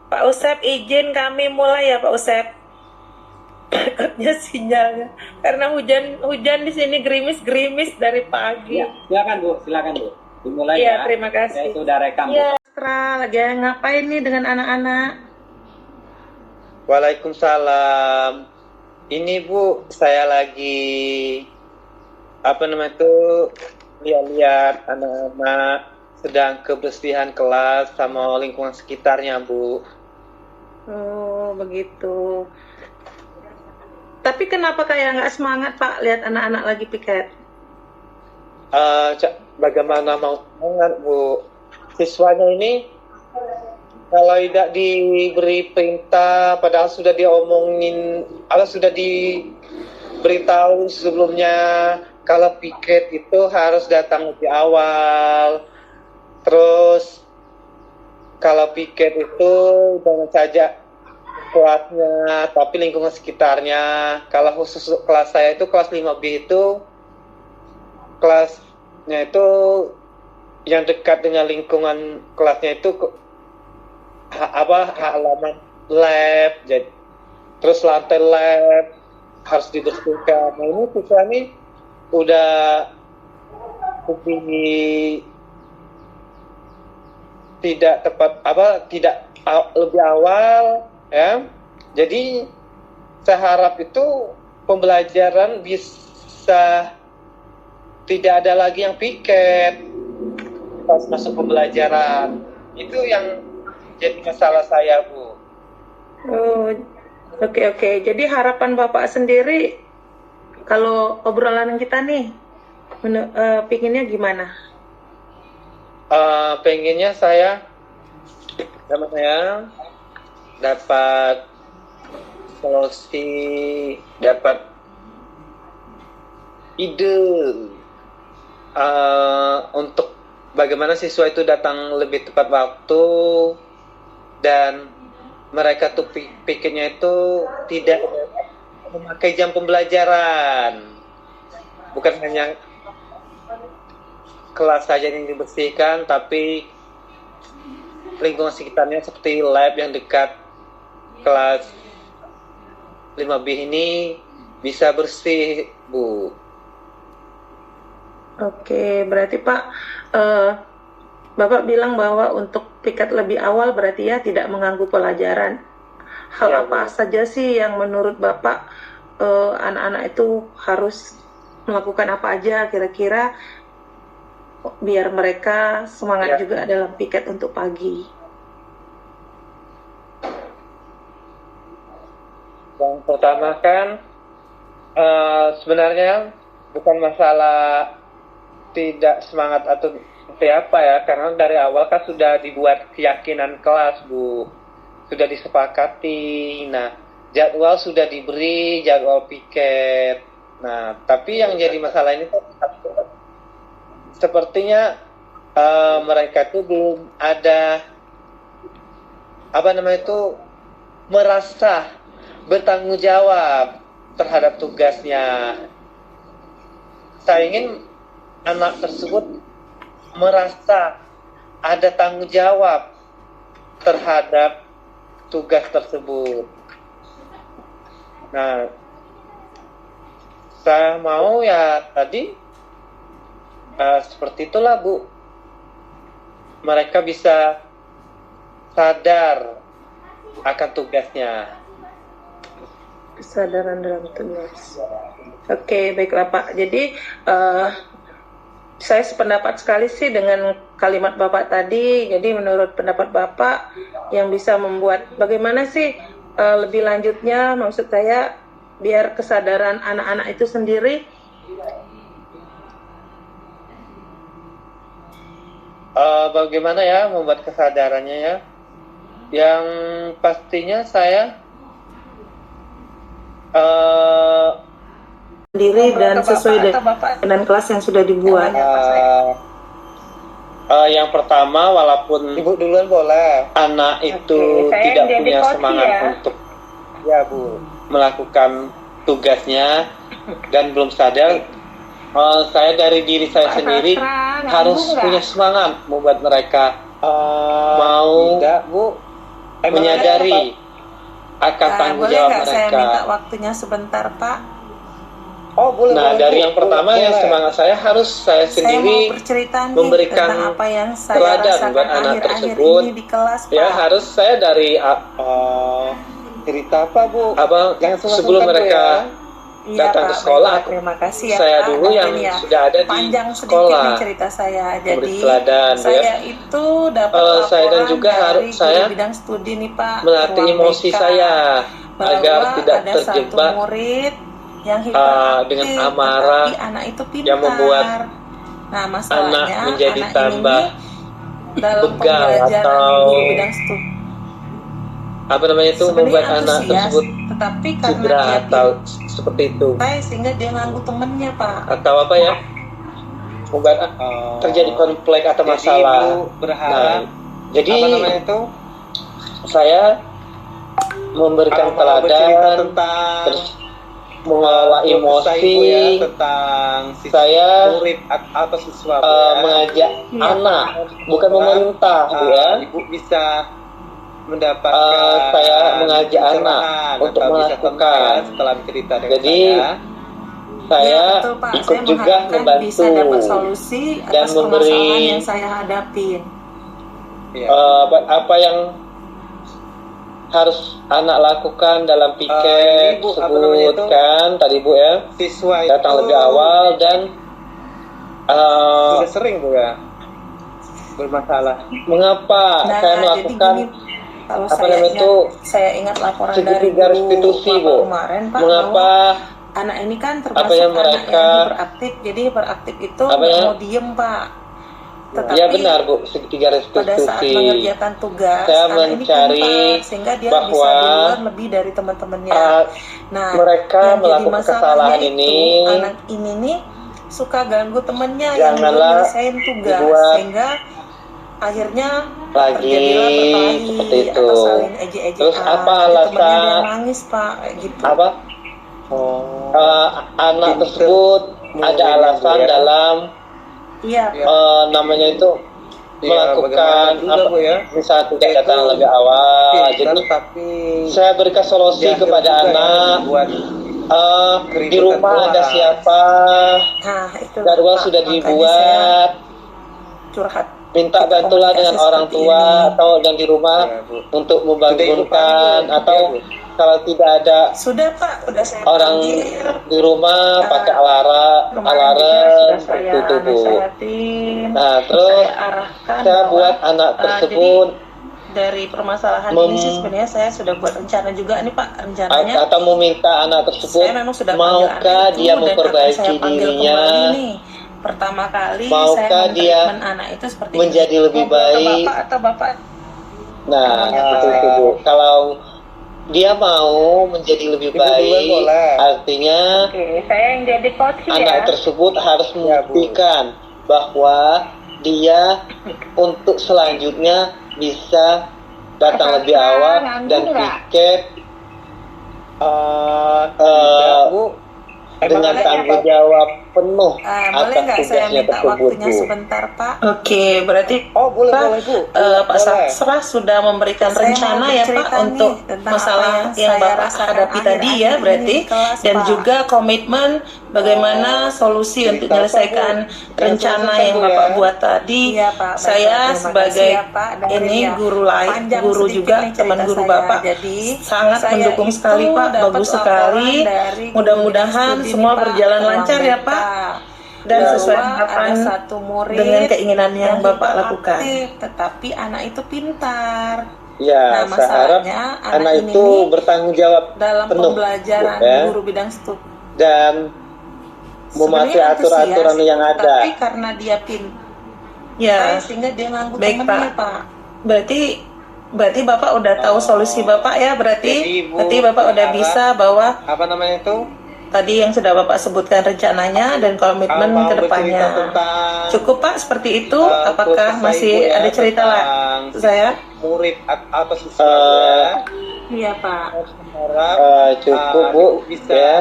Pak Usep, izin kami mulai ya Pak Usep. Takutnya sinyalnya. Karena hujan di sini gerimis-gerimis dari pagi. Ya, silakan Bu. Dimulai Iya, ya. terima kasih. Saya sudah rekam, Bu. Iya, Astra, lagi ngapain nih dengan anak-anak? Waalaikumsalam. Ini Bu, saya lagi lihat-lihat anak-anak sedang kebersihan kelas sama lingkungan sekitarnya, Bu. Oh, begitu. Tapi kenapa kayak nggak semangat Pak lihat anak-anak lagi piket? Bagaimana mau semangat, Bu? Siswanya ini kalau tidak diberi perintah, padahal sudah diomongin, atau sudah diberitahu sebelumnya kalau piket itu harus datang lebih awal. Terus kalau piket itu jangan saja kelasnya, tapi lingkungan sekitarnya. Kalau khusus kelas saya itu kelas 5B itu kelasnya itu yang dekat dengan lingkungan kelasnya itu halaman lab, jadi terus lantai lab harus dibersihkan. Nah ini siswa ini udah lebih tidak tepat lebih awal ya. Jadi saya harap itu pembelajaran bisa tidak ada lagi yang piket pas masuk pembelajaran. Itu yang jadi masalah saya, Bu. Oh, oke. Jadi harapan Bapak sendiri kalau obrolan kita nih, pinginnya gimana? Pengennya saya dapat solusi, dapat ide untuk bagaimana siswa itu datang lebih tepat waktu dan mereka tuh pikirnya itu tidak memakai jam pembelajaran, bukan hanya kelas saja yang dibersihkan, tapi lingkungan sekitarnya seperti lab yang dekat kelas 5B ini bisa bersih, Bu. Oke, berarti Pak, Bapak bilang bahwa untuk piket lebih awal berarti ya tidak mengganggu pelajaran. Hal Ya, apa Bu. saja sih yang menurut Bapak anak-anak itu harus melakukan apa aja kira-kira biar mereka semangat juga dalam piket untuk pagi? Yang pertama kan sebenarnya bukan masalah tidak semangat atau seperti apa ya, karena dari awal kan sudah dibuat keyakinan kelas, Bu, sudah disepakati. Nah, jadwal sudah diberi, jadwal piket. Nah, tapi yang jadi masalah ini kan sepertinya mereka itu belum ada merasa bertanggung jawab terhadap tugasnya. Saya ingin anak tersebut merasa ada tanggung jawab terhadap tugas tersebut. Nah, saya mau ya tadi seperti itulah, Bu. Mereka bisa sadar akan tugasnya. Kesadaran dalam tugas. Oke, baiklah Pak. Jadi saya sependapat sekali sih dengan kalimat Bapak tadi. Jadi menurut pendapat Bapak yang bisa membuat bagaimana sih lebih lanjutnya, maksud saya biar kesadaran anak-anak itu sendiri bagaimana ya membuat kesadarannya ya. Yang pastinya saya sendiri dan sesuai dengan kelas yang sudah dibuat. Yang pertama, walaupun Ibu duluan boleh, anak itu tidak punya semangat untuk Bu melakukan tugasnya dan belum sadar, saya dari diri saya sendiri harus punya semangat membuat mereka mau. Tidak, Bu. menyadari akan tanggung boleh jawab nggak saya mereka. minta waktunya sebentar, Pak? Oh, boleh. Nah, dari yang pertama yang semangat saya harus saya Saya sendiri mau bercerita nih memberikan tentang apa yang saya teladan rasakan buat anak akhir-akhir tersebut. ini di kelas, Pak. Ya, harus saya dari cerita apa, Bu? Jangan sebelum sungkan-sungkan, Bu, mereka Iya, datang Pak, ke sekolah, baiklah, terima kasih ya, saya Pak. dulu yang Mungkin ya sudah ada di panjang sedikit sekolah nih cerita saya. Jadi memberi teladan, saya itu dapat saya dan laporan juga dari harus saya guru bidang studi nih, Pak, melatih ruang emosi BK, saya bahwa agar tidak ada terjebak satu murid yang hiperaktif, dengan amarah tetapi anak itu pintar. yang membuat nah, masalahnya anak menjadi anak tambah ini dalam begal pembelajaran atau guru bidang studi itu membuat anak tersebut tetapi karena cedera dia atau seperti itu, pintar sehingga dia nganggu temennya, Pak. atau apa ya, membuat terjadi konflik atau masalah. Jadi, Ibu berharap Jadi apa namanya itu? saya memberikan Kalau mau bercerita teladan, tentang terus mengelola emosi. Ibu ya, tentang Saya murid atau siswa, Bu, ya. mengajak Iya, anak, bukan memerintah, Bu, ya. Ibu bisa mendapatkan saya mengajak anak pencerahan untuk atau bisa melakukan. tenang ya setelah cerita dengan Jadi, saya. Saya Ya, betul, Pak. ikut Saya juga mengharapkan bisa dapat membantu solusi dan atas memberi permasalahan yang saya hadapin. Iya. apa yang harus anak lakukan dalam Ini, piket Bu, apa namanya tersebut itu? kan tadi, Bu, ya, Siswa itu datang lebih awal dan sudah sering, Bu, ya, bermasalah. mengapa saya jadi melakukan gini, kalau apa saya namanya ingat, itu, saya ingat laporan dari segitiga guru restitusi, Bapak Bu. kemarin, Pak, Mengapa bahwa anak ini kan termasuk apa yang anak mereka- yang hiperaktif. Jadi hiperaktif itu Apa nggak ya? mau diem, Pak. Tetapi ya benar, Bu, segitiga pada saat restitusi. mengerjakan tugas, Saya anak ini mencari pintar sehingga dia bisa bahwa duluan lebih dari teman-temannya. Nah, mereka yang jadi melakukan masalahnya kesalahan itu, ini anak ini nih suka ganggu temennya yang belum janganlah nyelesain tugas, dibuat sehingga akhirnya lagi terjadilah berkelahi seperti itu. atau saling ejek-ejekan. Terus apa Jadi alasan- temennya dia nangis, Pak, kayak gitu. apa anak Pinter. tersebut ada alasan ya. dalam Iya, namanya itu Ya, melakukan bagaimana juga, apa, Bu, ya. misal tidak Itu datang lebih awal. Pintar, Jadi tapi saya berikan solusi jahil kepada juga ya, anak. buat Di keributan rumah ada kelas. siapa, nah itu jadwal Pak. sudah Makanya saya dibuat, curhat. minta Kita bantulah dengan komunikasi orang seperti tua ini. atau dan di rumah Ya, Bu. untuk Sudah Ibu membangunkan, panggil, atau ya, Bu. kalau tidak ada Sudah, Pak, udah saya orang panggil. di rumah pakai alarm Kemarin juga sudah seperti saya itu, Bu. nasehatin. Nah, terus saya arahkan saya bahwa, buat anak tersebut jadi dari permasalahan Mem- ini sih sebenarnya saya sudah buat rencana juga nih, Pak. Rencananya atau meminta anak tersebut, saya memang sudah panggil anak maukah itu dia dan akan memperbaiki saya panggil dirinya kembali nih. Pertama kali Maukah saya dia men-treatment anak itu seperti menjadi ini. lebih Ngobrol ke baik? Bapak atau Bapak Nah, Namanya seperti apa? itu, Bu. Kalau dia mau menjadi lebih Ibu duluan baik, boleh. artinya Oke, saya yang jadi coach anak ya. tersebut harus Ya, Bu. membuktikan bahwa dia untuk selanjutnya bisa datang lebih Apakah awal nganggur dan nggak? piket Tidak, Bu. dengan boleh tanggung jawab penuh boleh atas nggak saya tugasnya minta tersebut, waktunya Bu. sebentar, Pak? Oke, berarti Oh, boleh, Pak, boleh, Bu. Pak Boleh. Sastra sudah memberikan Saya rencana mau ya, Pak, bercerita untuk nih tentang masalah apa yang yang saya Bapak rasakan hadapi tadi akhir-akhir ya, ini berarti, di kelas, dan Pak. juga komitmen bagaimana solusi Cerita untuk apa, menyelesaikan Bu? rencana Yang yang Bu, Bapak ya. buat tadi. Iya, Pak. Saya Baiklah, terima sebagai kasih ya, Pak. Dengerin ini ya. guru lain, Panjang guru sedikit juga nih teman cerita guru saya. Bapak, Jadi, sangat saya mendukung itu sekali, Pak, dapat bagus laporan sekali. dari guru Mudah-mudahan studi semua nih, Pak, berjalan ruang lancar ya, BK. Pak, dan Bahwa sesuai harapan ada satu murid dengan keinginan yang Bapak hiperaktif, lakukan. tetapi anak itu pintar. Ya, Nah, saya harap masalahnya anak anak ini itu nih bertanggung jawab dalam penuh, pembelajaran Bu, ya, guru bidang studi dan mematuhi sebenarnya aturan-aturan antusias, yang ada. tapi karena dia pintar Ya, sehingga dia nganggu baik, temennya, Pak. Pak. Berarti Bapak udah tahu solusi Bapak ya, berarti Jadi, Bu, berarti Bapak udah berharap- bisa bahwa Apa namanya itu? tadi yang sudah Bapak sebutkan rencananya dan komitmen Mau ke bercerita depannya. tentang Cukup, Pak, seperti itu. Apakah keluh kesah masih Ibu, ya, ada cerita lah tentang saya? murid atau siswa, Bu, ya. Iya, Pak. Harap Cukup, Bu, Ibu bisa ya.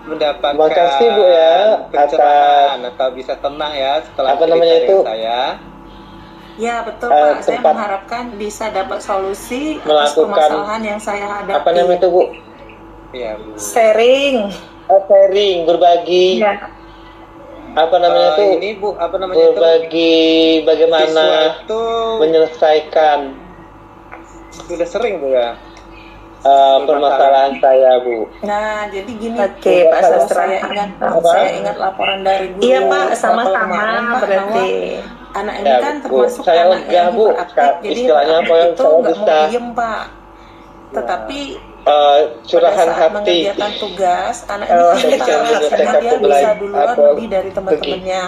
mendapatkan Makasih, Bu, ya, pencerahan atau bisa tenang ya setelah Apa cerita namanya dengan itu? saya. Ya betul eh, Pak, saya tempat mengharapkan bisa dapat solusi atas melakukan permasalahan yang saya apa namanya hadapi. itu Bu? Iya, Bu. Sharing. Sharing, berbagi Ya. apa namanya tuh? Ini Bu, apa namanya itu? Berbagi Siswa bagaimana itu menyelesaikan sudah sering Bu ya. permasalahan saya Bu. Nah, jadi gini, Oke, Pak kalau Sastra. saya ingat laporan dari guru Iya Pak, mapel kemarin, sama-sama Pak, berarti. bahwa anak ini Ya, kan Bu. termasuk Saya anak lega, yang Bu. hiperaktif, jadi Istilahnya apa hiperaktif yang itu saya nggak mau bisa diem Pak. Tetapi pada curahan saat hati. mengerjakan tugas, anak ini Saya pintar, sehingga menyelesaikan dia tugas bisa duluan atau lebih dari teman-temannya.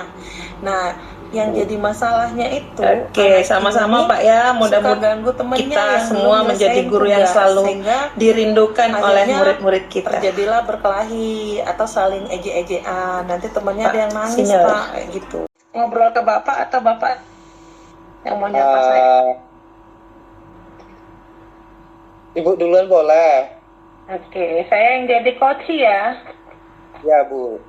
Nah, yang jadi masalahnya itu Oke, anak sama-sama ini Pak ya. suka Mudah-mudahan ganggu temannya kita yang semua belum menjadi nyelesain guru yang tugas, selalu sehingga dirindukan oleh akhirnya murid-murid kita. terjadilah berkelahi atau saling ejek-ejekan. Nanti temannya Pak, ada yang nangis sinyal. Pak, kayak gitu. Ngobrol ke Bapak atau Bapak yang mau nyapa saya? Ibu duluan boleh? Oke, saya yang jadi coach ya. Ya Bu.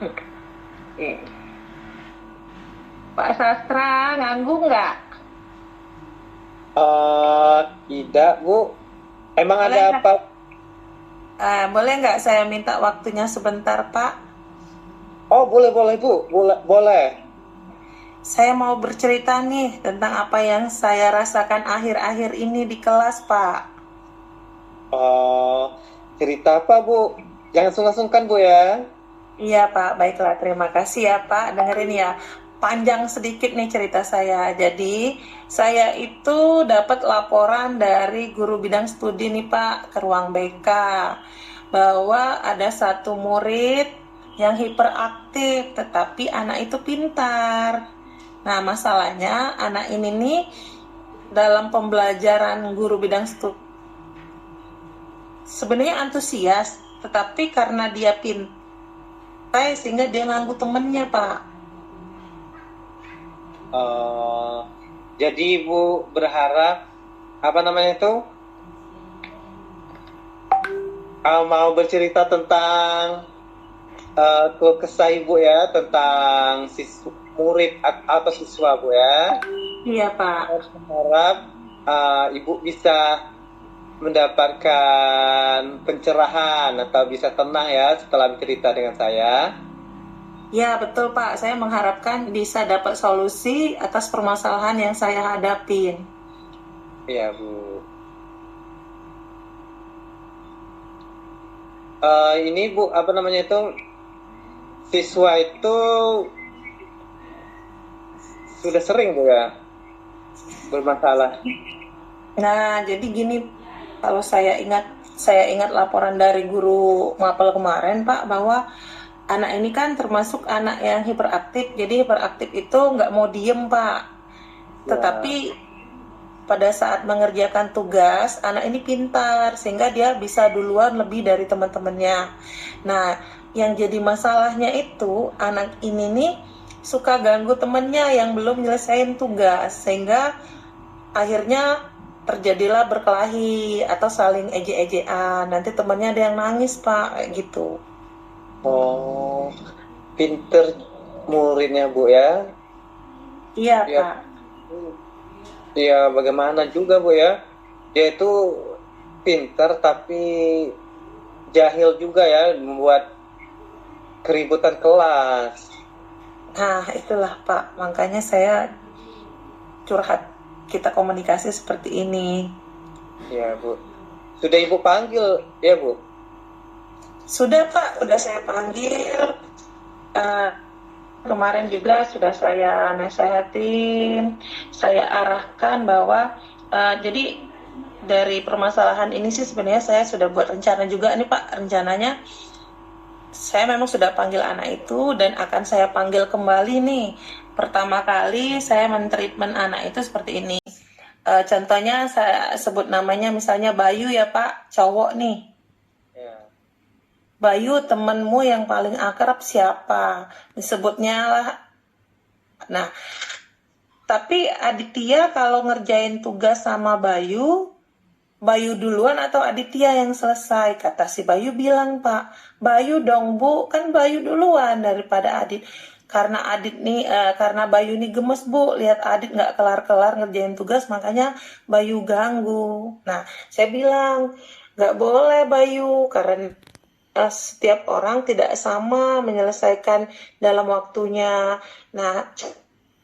Oke. Pak Sastra, ganggu nggak? Tidak Bu. Emang Boleh ada nggak? apa? Boleh nggak saya minta waktunya sebentar Pak? Oh boleh Bu. Boleh. Saya mau bercerita nih tentang apa yang saya rasakan akhir-akhir ini di kelas Pak. Cerita apa Bu? Jangan sungkan-sungkan Bu ya. Iya Pak, baiklah, terima kasih ya Pak. Dengerin ya, panjang sedikit nih cerita saya. Jadi saya itu dapat laporan dari guru bidang studi nih Pak ke ruang BK bahwa ada satu murid yang hiperaktif, tetapi anak itu pintar. Nah masalahnya anak ini nih dalam pembelajaran guru bidang studi sebenarnya antusias, tetapi karena dia pintar sehingga dia ganggu temennya Pak. Jadi Ibu berharap apa namanya itu? Mau bercerita tentang keluh kesah Ibu ya tentang murid atau siswa Bu ya. Iya Pak. Saya berharap Ibu bisa mendapatkan pencerahan atau bisa tenang ya setelah bercerita dengan saya. Ya betul Pak, saya mengharapkan bisa dapat solusi atas permasalahan yang saya hadapin. Iya Bu. Ini Bu, apa namanya itu? Siswa itu sudah sering Bu ya bermasalah. Nah, jadi gini, kalau saya ingat laporan dari guru mapel kemarin Pak, bahwa anak ini kan termasuk anak yang hiperaktif. Jadi hiperaktif itu nggak mau diem Pak. Tetapi pada saat mengerjakan tugas, anak ini pintar sehingga dia bisa duluan lebih dari teman-temannya. Nah, yang jadi masalahnya itu anak ini nih suka ganggu temannya yang belum nyelesain tugas, sehingga akhirnya terjadilah berkelahi atau saling ejek-ejekan. Nanti temannya ada yang nangis Pak, kayak gitu. Oh, pinter muridnya Bu ya. Iya Ya. Pak. Ya bagaimana juga Bu ya. Dia itu pinter tapi jahil juga ya, membuat keributan kelas. Nah, itulah Pak, makanya saya curhat, kita komunikasi seperti ini. Ya Bu. Sudah Ibu panggil ya Bu? Sudah Pak, udah saya panggil. Kemarin juga sudah saya nasehatin, saya arahkan bahwa jadi dari permasalahan ini sih sebenarnya saya sudah buat rencana juga nih Pak. Rencananya saya memang sudah panggil anak itu dan akan saya panggil kembali nih. Pertama kali saya men-treatment anak itu seperti ini. Contohnya saya sebut namanya misalnya Bayu ya Pak, cowok nih. Ya. Bayu, temenmu yang paling akrab siapa? Disebutnya lah. Nah, tapi Aditya kalau ngerjain tugas sama Bayu duluan atau Aditya yang selesai? Kata si Bayu bilang Pak, Bayu dong Bu, kan Bayu duluan daripada Adit. karena Adit nih karena Bayu nih gemes Bu, lihat Adit nggak kelar-kelar ngerjain tugas, makanya Bayu ganggu. Nah, saya bilang nggak boleh Bayu, karena setiap orang tidak sama menyelesaikan dalam waktunya. Nah,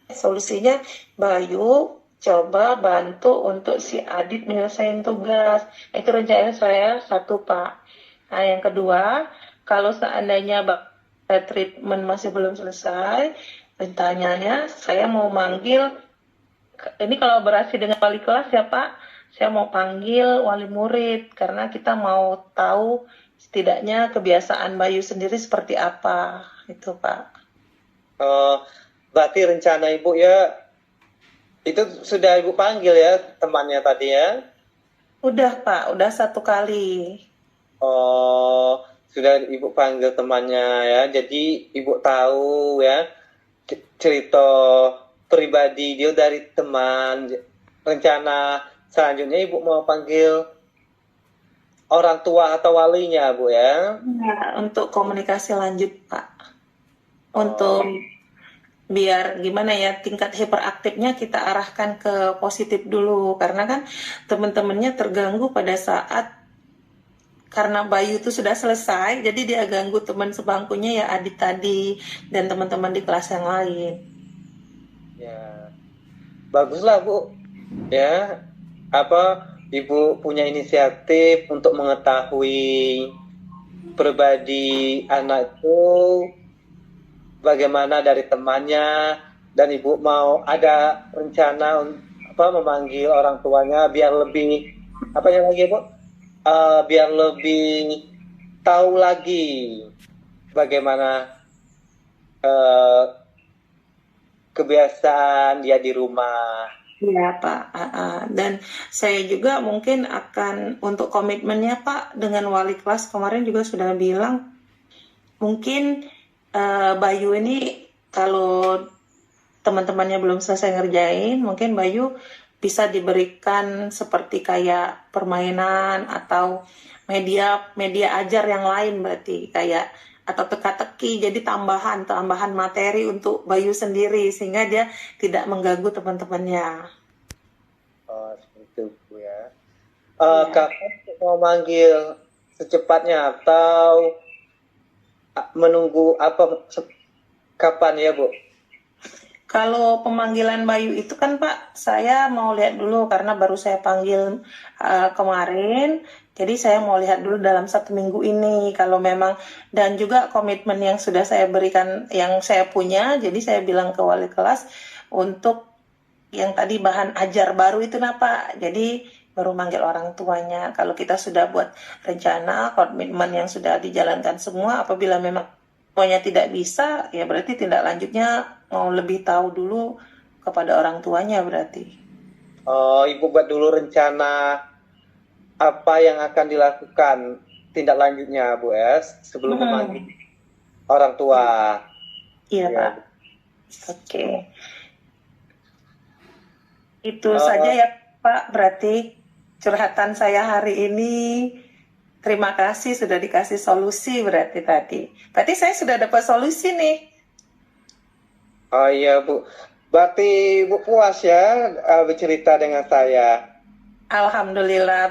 solusinya Bayu coba bantu untuk si Adit menyelesaikan tugas. Itu rencana saya satu, Pak. Nah, yang kedua, kalau seandainya treatment masih belum selesai, rencananya saya mau manggil, ini kolaborasi dengan wali kelas ya Pak, saya mau panggil wali murid, karena kita mau tahu setidaknya kebiasaan Bayu sendiri seperti apa, itu Pak. Berarti rencana Ibu ya, itu sudah Ibu panggil ya temannya tadi ya? Udah Pak, udah 1 kali. Oh, sudah Ibu panggil temannya ya, jadi Ibu tahu ya cerita pribadi dia dari teman. Rencana selanjutnya Ibu mau panggil orang tua atau walinya Bu ya? Ya, untuk komunikasi lanjut Pak, untuk biar gimana ya, tingkat hiperaktifnya kita arahkan ke positif dulu, karena kan teman-temannya terganggu pada saat karena Bayu itu sudah selesai, jadi dia ganggu teman sebangkunya ya Adit tadi dan teman-teman di kelas yang lain. Ya, baguslah Bu. Ya, Ibu punya inisiatif untuk mengetahui pribadi anak itu bagaimana dari temannya, dan Ibu mau ada rencana memanggil orang tuanya biar lebih Bu? Biar lebih tahu lagi bagaimana kebiasaan dia di rumah. Iya Pak, dan saya juga mungkin akan untuk komitmennya Pak dengan wali kelas kemarin juga sudah bilang, mungkin Bayu ini kalau teman-temannya belum selesai ngerjain, mungkin Bayu bisa diberikan seperti kayak permainan atau media ajar yang lain, berarti kayak atau teka-teki, jadi tambahan materi untuk Bayu sendiri sehingga dia tidak mengganggu teman-temannya. Oh, seperti itu Bu ya. Kapan mau manggil secepatnya atau menunggu kapan ya Bu? Kalau pemanggilan Bayu itu kan Pak, saya mau lihat dulu karena baru saya panggil kemarin. Jadi saya mau lihat dulu dalam 1 minggu ini kalau memang, dan juga komitmen yang sudah saya berikan, yang saya punya. Jadi saya bilang ke wali kelas untuk yang tadi bahan ajar baru itu Pak. Jadi baru manggil orang tuanya. Kalau kita sudah buat rencana, komitmen yang sudah dijalankan semua, apabila memang semuanya tidak bisa, ya berarti tindak lanjutnya mau lebih tahu dulu kepada orang tuanya berarti. Oh, Ibu buat dulu rencana apa yang akan dilakukan tindak lanjutnya Bu S sebelum memanggil orang tua. Iya Pak. Oke. Itu saja ya Pak, berarti curhatan saya hari ini. Terima kasih sudah dikasih solusi berarti tadi. Berarti saya sudah dapat solusi nih. Oh iya Bu, berarti Bu puas ya bercerita dengan saya. Alhamdulillah,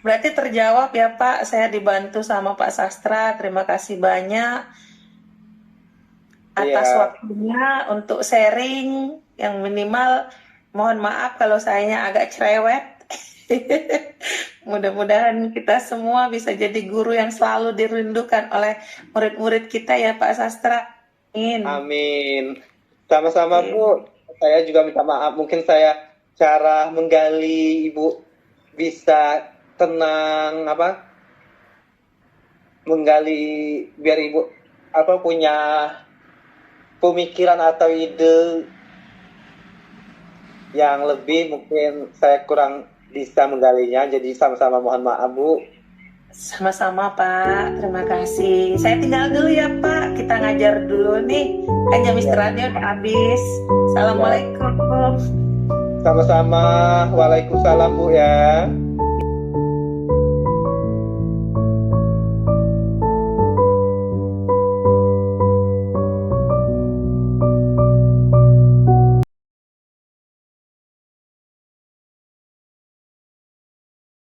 berarti terjawab ya Pak. Saya dibantu sama Pak Sastra. Terima kasih banyak atas waktunya untuk sharing. Yang minimal mohon maaf kalau sayanya agak cerewet. Mudah-mudahan kita semua bisa jadi guru yang selalu dirindukan oleh murid-murid kita ya Pak Sastra. Amin. Amin. Sama-sama Bu. Saya juga minta maaf, mungkin saya cara menggali Ibu bisa tenang menggali biar Ibu punya pemikiran atau ide yang lebih, mungkin saya kurang bisa menggalinya, jadi sama-sama mohon maaf Bu. Sama-sama Pak, terima kasih. Saya tinggal dulu ya Pak, kita ngajar dulu nih, kan jam istirahatnya udah habis. Assalamualaikum. Sama-sama, waalaikumsalam Bu ya.